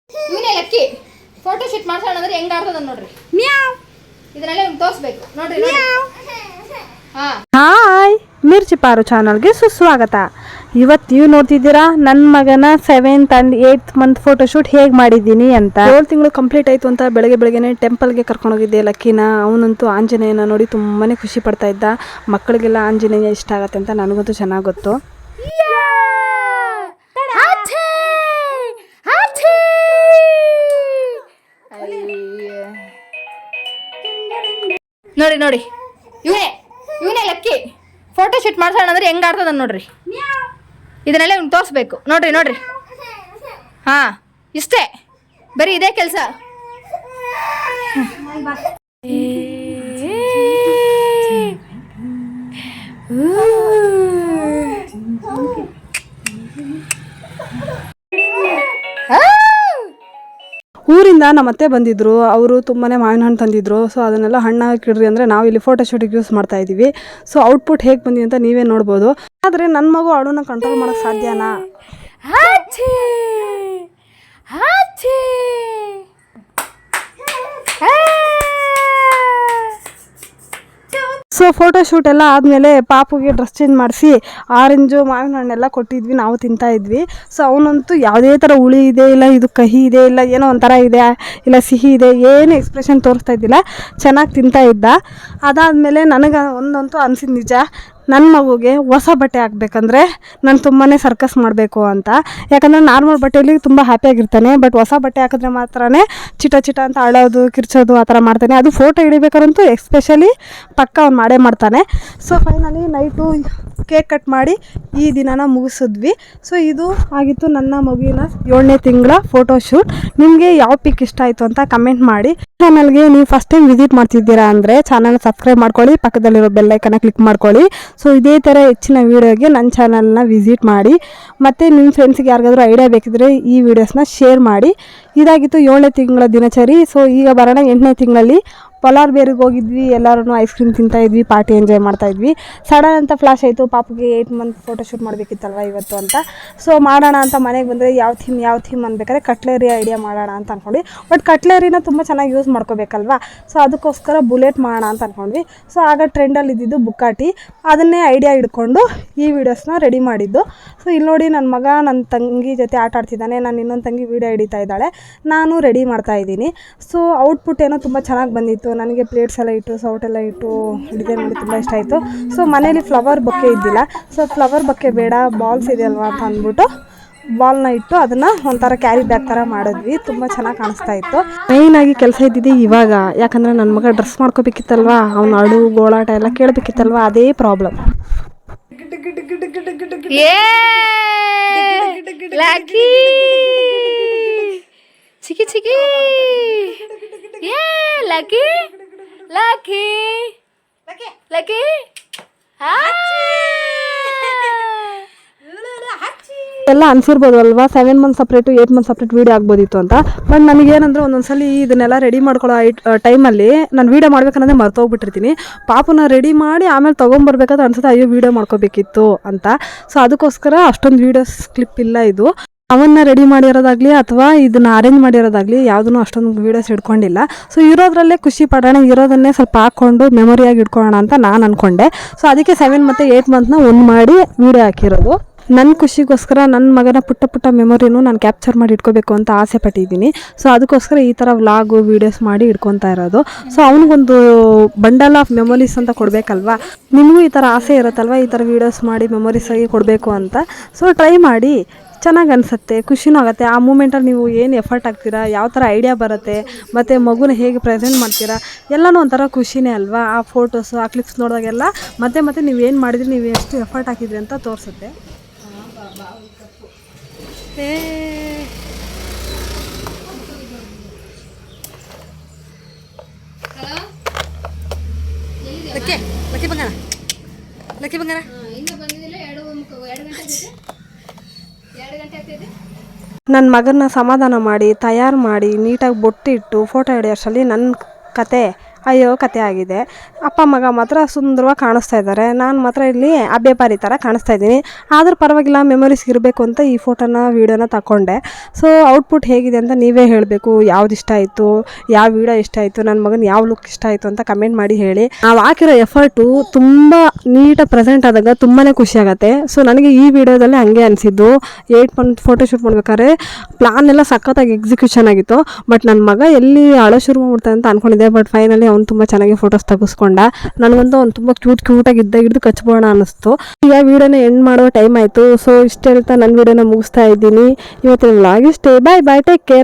ಇವನೇ lucky photo shoot ಮಾಡ್ಸೋಣ ಅಂದ್ರೆ ಹೆಂಗ್ ಆಡ್ತದ ನೋಡ್ರಿ. ಇದನ್ನೆಲ್ಲ ನಿಮ್ಗೆ ತೋರಿಸ್ಬೇಕು ನೋಡ್ರಿ. ಹಾಯ್, ಮಿರ್ಚಿ ಪಾರು ಚಾನಲ್ಗೆ ಸುಸ್ವಾಗತ. ಇವತ್ತು ನೀವು ನೋಡ್ತಿದ್ದೀರಾ ನನ್ನ ಮಗನ 7th and 8th month photoshoot ಹೇಗೆ ಮಾಡಿದ್ದೀನಿ ಅಂತ. 7 ತಿಂಗಳು ಕಂಪ್ಲೀಟ್ ಆಯಿತು ಅಂತ ಬೆಳಗ್ಗೆನೆ ಟೆಂಪಲ್ಗೆ ಕರ್ಕೊಂಡೋಗಿದ್ದೆ ಲಕ್ಕಿನ. ಅವನಂತೂ ಆಂಜನೇಯನ ನೋಡಿ ತುಂಬಾ ಖುಷಿ ಪಡ್ತಾ ಇದ್ದ. ಮಕ್ಕಳಿಗೆಲ್ಲ ಆಂಜನೇಯ ಇಷ್ಟ ಆಗತ್ತೆ ಅಂತ ನನಗಂತೂ ಚೆನ್ನಾಗಿ ಗೊತ್ತು. ನೋಡಿ ನೋಡಿ, ಇವನೇ ಲಕ್ಕಿ ಫೋಟೋ ಶೂಟ್ ಮಾಡ್ಸೋಣ ಅಂದ್ರೆ ಹೆಂಗ್ ಆಡ್ತದ ನೋಡ್ರಿ. ಇದನ್ನೆಲ್ಲ ನಿಮ್ಗೆ ತೋರಿಸ್ಬೇಕು ನೋಡ್ರಿ. ಹಾ, ಇಷ್ಟೇ, ಬರೀ ಇದೇ ಕೆಲಸ. ಊರಿಂದ ನಮ್ಮ ಅತ್ತೆ ಬಂದಿದ್ರು. ಅವರು ತುಂಬಾ ಮಾವಿನ ಹಣ್ಣು ತಂದಿದ್ರು. ಸೊ ಅದನ್ನೆಲ್ಲ ಹಣ್ಣಾಗಿ ಇಡ್ರಿ ಅಂದರೆ ನಾವು ಇಲ್ಲಿ ಫೋಟೋಶೂಟಿಗೆ ಯೂಸ್ ಮಾಡ್ತಾ ಇದ್ದೀವಿ. ಸೊ ಔಟ್ಪುಟ್ ಹೇಗೆ ಬಂದಿದೆ ಅಂತ ನೀವೇ ನೋಡ್ಬೋದು. ಆದರೆ ನನ್ನ ಮಗು ಅಳುನ ಕಂಟ್ರೋಲ್ ಮಾಡೋಕ್ಕೆ ಸಾಧ್ಯನಾ? ಸೊ ಫೋಟೋಶೂಟ್ ಎಲ್ಲ ಆದಮೇಲೆ ಪಾಪುಗೆ ಡ್ರೆಸ್ ಚೇಂಜ್ ಮಾಡಿಸಿ ಆರೆಂಜು ಮಾವಿನ ಹಣ್ಣೆಲ್ಲ ಕೊಟ್ಟಿದ್ವಿ, ನಾವು ತಿಂತಾ ಇದ್ವಿ. ಸೊ ಅವನಂತೂ ಯಾವುದೇ ಥರ ಹುಳಿ ಇದೆ ಇಲ್ಲ ಇದು ಕಹಿ ಇದೆ ಇಲ್ಲ ಏನೋ ಒಂಥರ ಇದೆ ಇಲ್ಲ ಸಿಹಿ ಇದೆ ಏನು ಎಕ್ಸ್ಪ್ರೆಷನ್ ತೋರಿಸ್ತಾ ಇದ್ದಿಲ್ಲ, ಚೆನ್ನಾಗಿ ತಿಂತಾ ಇದ್ದ. ಅದಾದಮೇಲೆ ನನಗೆ ಒಂದಂತೂ ಅನಿಸಿದ ನಿಜ, ನನ್ನ ಮಗುಗೆ ಹೊಸ ಬಟ್ಟೆ ಹಾಕ್ಬೇಕಂದ್ರೆ ನಾನು ತುಂಬಾ ಸರ್ಕಸ್ ಮಾಡಬೇಕು ಅಂತ. ಯಾಕಂದರೆ ನಾರ್ಮಲ್ ಬಟ್ಟೆಯಲ್ಲಿ ತುಂಬ ಹ್ಯಾಪಿಯಾಗಿರ್ತಾನೆ, ಬಟ್ ಹೊಸ ಬಟ್ಟೆ ಹಾಕಿದ್ರೆ ಮಾತ್ರ ಚಿಟ ಅಂತ ಅಳೋದು ಕಿರ್ಚೋದು ಆ ಥರ ಮಾಡ್ತಾನೆ. ಅದು ಫೋಟೋ ಹಿಡಿಬೇಕಾರಂತೂ ಎಸ್ಪೆಷಲಿ ಪಕ್ಕ ಅವ್ನು ಮಾಡೇ ಮಾಡ್ತಾನೆ. So finally night cake cut ಮಾಡಿ ಈ ದಿನನ ಮುಗಿಸಿದ್ವಿ. ಸೊ ಇದು ಆಗಿತ್ತು ನನ್ನ ಮಗುವಿನ 7ನೇ ತಿಂಗಳ ಫೋಟೋಶೂಟ್. ನಿಮಗೆ ಯಾವ ಪಿಕ್ ಇಷ್ಟ ಆಯಿತು ಅಂತ ಕಮೆಂಟ್ ಮಾಡಿ. ಚಾನಲ್ಗೆ ನೀವು ಫಸ್ಟ್ ಟೈಮ್ ವಿಸಿಟ್ ಮಾಡ್ತಿದ್ದೀರಾ ಅಂದರೆ ಚಾನಲ್ನ ಸಬ್ಸ್ಕ್ರೈಬ್ ಮಾಡ್ಕೊಳ್ಳಿ, ಪಕ್ಕದಲ್ಲಿರೋ ಬೆಲ್ಲೈಕನ್ನ ಕ್ಲಿಕ್ ಮಾಡ್ಕೊಳ್ಳಿ. ಸೊ ಇದೇ ಥರ ಹೆಚ್ಚಿನ ವೀಡಿಯೋಗೆ ನನ್ನ ಚಾನಲ್ನ ವಿಸಿಟ್ ಮಾಡಿ. ಮತ್ತು ನಿಮ್ಮ ಫ್ರೆಂಡ್ಸಿಗೆ ಯಾರಿಗಾದ್ರೂ ಐಡಿಯಾ ಬೇಕಿದ್ರೆ ಈ ವಿಡಿಯೋಸ್ನ ಶೇರ್ ಮಾಡಿ. ಇದಾಗಿತ್ತು 7ನೇ ತಿಂಗಳ ದಿನಚರಿ. ಸೊ ಈಗ ಬರೋಣ 8ನೇ ತಿಂಗಳಲ್ಲಿ. ಪೊಲಾರ್ ಬೇರಿಗೆ ಹೋಗಿದ್ವಿ, ಎಲ್ಲರೂ ಐಸ್ ಕ್ರೀಮ್ ತಿಂತಾಯಿದ್ವಿ, ಪಾರ್ಟಿ ಎಂಜಾಯ್ ಮಾಡ್ತಾಯಿದ್ವಿ. ಸಡನ್ ಅಂತ ಫ್ಲಾಶ್ ಆಯಿತು, ಪಾಪುಗೆ 8 ಮಂತ್ ಫೋಟೋಶೂಟ್ ಮಾಡಬೇಕಿತ್ತಲ್ವ ಇವತ್ತು ಅಂತ. ಸೊ ಮಾಡೋಣ ಅಂತ ಮನೆಗೆ ಬಂದರೆ ಯಾವ ಥೀಮ್ ಅನ್ಬೇಕಾದ್ರೆ ಕಟ್ಲರಿ ಐಡಿಯಾ ಮಾಡೋಣ ಅಂತ ಅಂದ್ಕೊಂಡ್ವಿ. ಬಟ್ ಕಟ್ಲರಿನ ತುಂಬ ಚೆನ್ನಾಗಿ ಯೂಸ್ ಮಾಡ್ಕೋಬೇಕಲ್ವ. ಸೊ ಅದಕ್ಕೋಸ್ಕರ ಬುಲೆಟ್ ಮಾಡೋಣ ಅಂತ ಅಂದ್ಕೊಂಡ್ವಿ. ಸೊ ಆಗ ಟ್ರೆಂಡಲ್ಲಿ ಇದ್ದಿದ್ದು ಬುಕ್ಕಾಟಿ, ಅದನ್ನೇ ಐಡಿಯಾ ಹಿಡ್ಕೊಂಡು ಈ ವಿಡಿಯೋಸ್ನ ರೆಡಿ ಮಾಡಿದ್ದು. ಸೊ ಇಲ್ಲಿ ನೋಡಿ ನನ್ನ ಮಗ ನನ್ನ ತಂಗಿ ಜೊತೆ ಆಟ ಆಡ್ತಿದ್ದಾನೆ, ನಾನು ಇನ್ನೊಂದು ತಂಗಿ ವೀಡಿಯೋ ಹಿಡಿತಾ ಇದ್ದಾಳೆ, ನಾನು ರೆಡಿ ಮಾಡ್ತಾಯಿದ್ದೀನಿ. ಸೊ ಔಟ್ಪುಟ್ ಏನೋ ತುಂಬ ಚೆನ್ನಾಗಿ ಬಂದಿತ್ತು. ನನಗೆ ಪ್ಲೇಟ್ಸ್ ಎಲ್ಲ ಇಟ್ಟು ಸೌಟೆಲ್ಲ ಇಟ್ಟು ಡಿಸೈನ್ ಮಾಡಿ ತುಂಬ ಇಷ್ಟ ಆಯಿತು. ಸೊ ಮನೇಲಿ ಫ್ಲವರ್ ಬೊಕ್ಕೆ ಇದ್ದಿಲ್ಲ, ಸೊ ಫ್ಲವರ್ ಬೊಕ್ಕೆ ಬೇಡ ಬಾಲ್ಸ್ ಇದೆ ಅಲ್ವಾ ಅಂತ ಅಂದ್ಬಿಟ್ಟು ಬಾಲ್ನ ಇಟ್ಟು ಅದನ್ನು ಒಂಥರ ಕ್ಯಾರಿ ಬ್ಯಾಗ್ ಥರ ಮಾಡಿದ್ವಿ. ತುಂಬ ಚೆನ್ನಾಗಿ ಕಾಣಿಸ್ತಾ ಇತ್ತು. ಮೇಯ್ನಾಗಿ ಕೆಲಸ ಇದ್ದಿದ್ದು ಇವಾಗ, ಯಾಕಂದರೆ ನನ್ನ ಮಗ ಡ್ರೆಸ್ ಮಾಡ್ಕೋಬೇಕಿತ್ತಲ್ವ, ಅವ್ನು ಅಳು ಗೋಳಾಟ ಎಲ್ಲ ಕೇಳಬೇಕಿತ್ತಲ್ವ, ಅದೇ ಪ್ರಾಬ್ಲಮ್. ಚಿಕಿ ಲಕ್ಕಿ ಎಲ್ಲ ಅನ್ಸಿರ್ಬೋದು ಅಲ್ವಾ 7 month separate 8 month separate video ಆಗ್ಬೋದಿತ್ತು ಅಂತ. ಬಟ್ ನನಗೇನಂದ್ರೆ ಒಂದೊಂದ್ಸಲಿ ಇದನ್ನೆಲ್ಲ ರೆಡಿ ಮಾಡ್ಕೊಳ್ಳೋ ಟೈಮಲ್ಲಿ ನಾನು ವೀಡಿಯೋ ಮಾಡ್ಬೇಕನ್ನೋದೇ ಮರ್ತೋಗ್ಬಿಟ್ಟಿರ್ತೀನಿ. ಪಾಪನ ರೆಡಿ ಮಾಡಿ ಆಮೇಲೆ ತೊಗೊಂಬರ್ಬೇಕಾದ್ರೆ ಅನ್ಸುತ್ತೆ ಅಯ್ಯೋ ವೀಡಿಯೋ ಮಾಡ್ಕೋಬೇಕಿತ್ತು ಅಂತ. ಸೊ ಅದಕ್ಕೋಸ್ಕರ ಅಷ್ಟೊಂದು ವೀಡಿಯೋಸ್ ಕ್ಲಿಪ್ ಇಲ್ಲ. ಇದು ಅವನ್ನ ರೆಡಿ ಮಾಡಿರೋದಾಗಲಿ ಅಥವಾ ಇದನ್ನು ಅರೇಂಜ್ ಮಾಡಿರೋದಾಗಲಿ ಯಾವುದೂ ಅಷ್ಟೊಂದು ವೀಡಿಯೋಸ್ ಹಿಡ್ಕೊಂಡಿಲ್ಲ. ಸೊ ಇರೋದ್ರಲ್ಲೇ ಖುಷಿ ಪಡೋಣ, ಇರೋದನ್ನೇ ಸ್ವಲ್ಪ ಹಾಕ್ಕೊಂಡು ಮೆಮೊರಿಯಾಗಿ ಇಟ್ಕೊಳ್ಳೋಣ ಅಂತ ನಾನು ಅಂದ್ಕೊಂಡೆ. ಸೊ ಅದಕ್ಕೆ 7 ಮತ್ತು 8 ಮಂತ್ನ ಒಂದು ಮಾಡಿ ವೀಡಿಯೋ ಹಾಕಿರೋದು. ನನ್ನ ಖುಷಿಗೋಸ್ಕರ ನನ್ನ ಮಗನ ಪುಟ್ಟ ಮೆಮೊರಿನೂ ನಾನು ಕ್ಯಾಪ್ಚರ್ ಮಾಡಿ ಇಟ್ಕೋಬೇಕು ಅಂತ ಆಸೆ ಪಟ್ಟಿದ್ದೀನಿ. ಸೊ ಅದಕ್ಕೋಸ್ಕರ ಈ ಥರ ವ್ಲಾಗು ವೀಡಿಯೋಸ್ ಮಾಡಿ ಇಟ್ಕೊತಾ ಇರೋದು. ಸೊ ಅವನಿಗೊಂದು ಬಂಡಲ್ ಆಫ್ ಮೆಮೊರೀಸ್ ಅಂತ ಕೊಡಬೇಕಲ್ವಾ. ನಿಮಗೂ ಈ ಥರ ಆಸೆ ಇರುತ್ತಲ್ವ, ಈ ಥರ ವೀಡಿಯೋಸ್ ಮಾಡಿ ಮೆಮೊರೀಸ್ ಆಗಿ ಕೊಡಬೇಕು ಅಂತ. ಸೊ ಟ್ರೈ ಮಾಡಿ, ಚೆನ್ನಾಗಿ ಅನಿಸುತ್ತೆ, ಖುಷಿನೂ ಆಗುತ್ತೆ. ಆ ಮೂಮೆಂಟಲ್ಲಿ ನೀವು ಏನು ಎಫರ್ಟ್ ಹಾಕ್ತೀರಾ, ಯಾವ ಥರ ಐಡಿಯಾ ಬರುತ್ತೆ, ಮತ್ತು ಮಗುನ ಹೇಗೆ ಪ್ರೆಸೆಂಟ್ ಮಾಡ್ತೀರಾ, ಎಲ್ಲನೂ ಒಂಥರ ಖುಷಿನೇ ಅಲ್ವಾ. ಆ ಫೋಟೋಸು ಆ ಕ್ಲಿಪ್ಸ್ ನೋಡಿದಾಗೆಲ್ಲ ಮತ್ತೆ ನೀವು ಏನು ಮಾಡಿದ್ರಿ, ನೀವು ಎಷ್ಟು ಎಫರ್ಟ್ ಹಾಕಿದ್ರಿ ಅಂತ ತೋರಿಸುತ್ತೆ. ಲಕ್ಕಿ ಬಂಗಾರ ನನ್ನ ಮಗನ ಸಮಾಧಾನ ಮಾಡಿ ತಯಾರು ಮಾಡಿ ನೀಟಾಗಿ ಬೊಟ್ಟಿಟ್ಟು ಫೋಟೋ ಹಿಡಿಯೋಷ್ಟರಲ್ಲಿ ನನ್ನ ಕತೆ ಅಯ್ಯೋ ಕತೆ ಆಗಿದೆ. ಅಪ್ಪ ಮಗ ಮಾತ್ರ ಸುಂದರವಾಗಿ ಕಾಣಿಸ್ತಾ ಇದ್ದಾರೆ, ನಾನು ಮಾತ್ರ ಇಲ್ಲಿ ಅಬ್ಬೇಪಾರಿ ಥರ ಕಾಣಿಸ್ತಾ ಇದ್ದೀನಿ. ಆದರೂ ಪರವಾಗಿಲ್ಲ, ಮೆಮೊರೀಸ್ ಇರಬೇಕು ಅಂತ ಈ ವೀಡಿಯೋನ ತಗೊಂಡೆ. ಸೊ ಔಟ್ಪುಟ್ ಹೇಗಿದೆ ಅಂತ ನೀವೇ ಹೇಳಬೇಕು. ಯಾವ್ದು ಇಷ್ಟ ಆಯಿತು, ಯಾವ ವೀಡಿಯೋ ಇಷ್ಟ ಆಯಿತು, ನನ್ನ ಮಗನ ಯಾವ ಲುಕ್ ಇಷ್ಟ ಆಯಿತು ಅಂತ ಕಮೆಂಟ್ ಮಾಡಿ ಹೇಳಿ. ನಾವು ಹಾಕಿರೋ ಎಫರ್ಟು ತುಂಬ ನೀಟಾಗಿ ಪ್ರೆಸೆಂಟ್ ಆದಾಗ ತುಂಬಾ ಖುಷಿ ಆಗುತ್ತೆ. ಸೊ ನನಗೆ ಈ ವಿಡಿಯೋದಲ್ಲಿ ಹಂಗೆ ಅನಿಸಿದ್ದು. 8 ಮಂತ್ ಫೋಟೋಶೂಟ್ ಮಾಡ್ಬೇಕಾದ್ರೆ ಪ್ಲಾನ್ ಎಲ್ಲ ಸಖತ್ತಾಗಿ ಎಕ್ಸಿಕ್ಯೂಷನ್ ಆಗಿತ್ತು. ಬಟ್ ನನ್ನ ಮಗ ಎಲ್ಲಿ ಅಳೋ ಶುರು ಮಾಡ್ತಾನೆ ಅಂತ ಅನ್ಕೊಂಡಿದ್ದೆ. ಬಟ್ ಫೈನಲಿ ಅವ್ನು ತುಂಬ ಚೆನ್ನಾಗಿ ಫೋಟೋಸ್ ತೆಗೆಸ್ಕೊಂಡ. ನನಗಂತೂ ಅವ್ನು ತುಂಬ ಕ್ಯೂಟಾಗಿ ಹಿಡಿದು ಕಚ್ಬೋಣ ಅನ್ನಿಸ್ತು. ಈಗ ವಿಡಿಯೋನ ಎಂಡ್ ಮಾಡೋ ಟೈಮ್ ಆಯಿತು. ಸೊ ಇಷ್ಟ ಹೇಳ್ತಾ ನನ್ನ ವಿಡಿಯೋನ ಮುಗಿಸ್ತಾ ಇದ್ದೀನಿ. ಇವತ್ತಿನ ವ್ಲಾಗ್ ಇಷ್ಟೇ. Bye take care.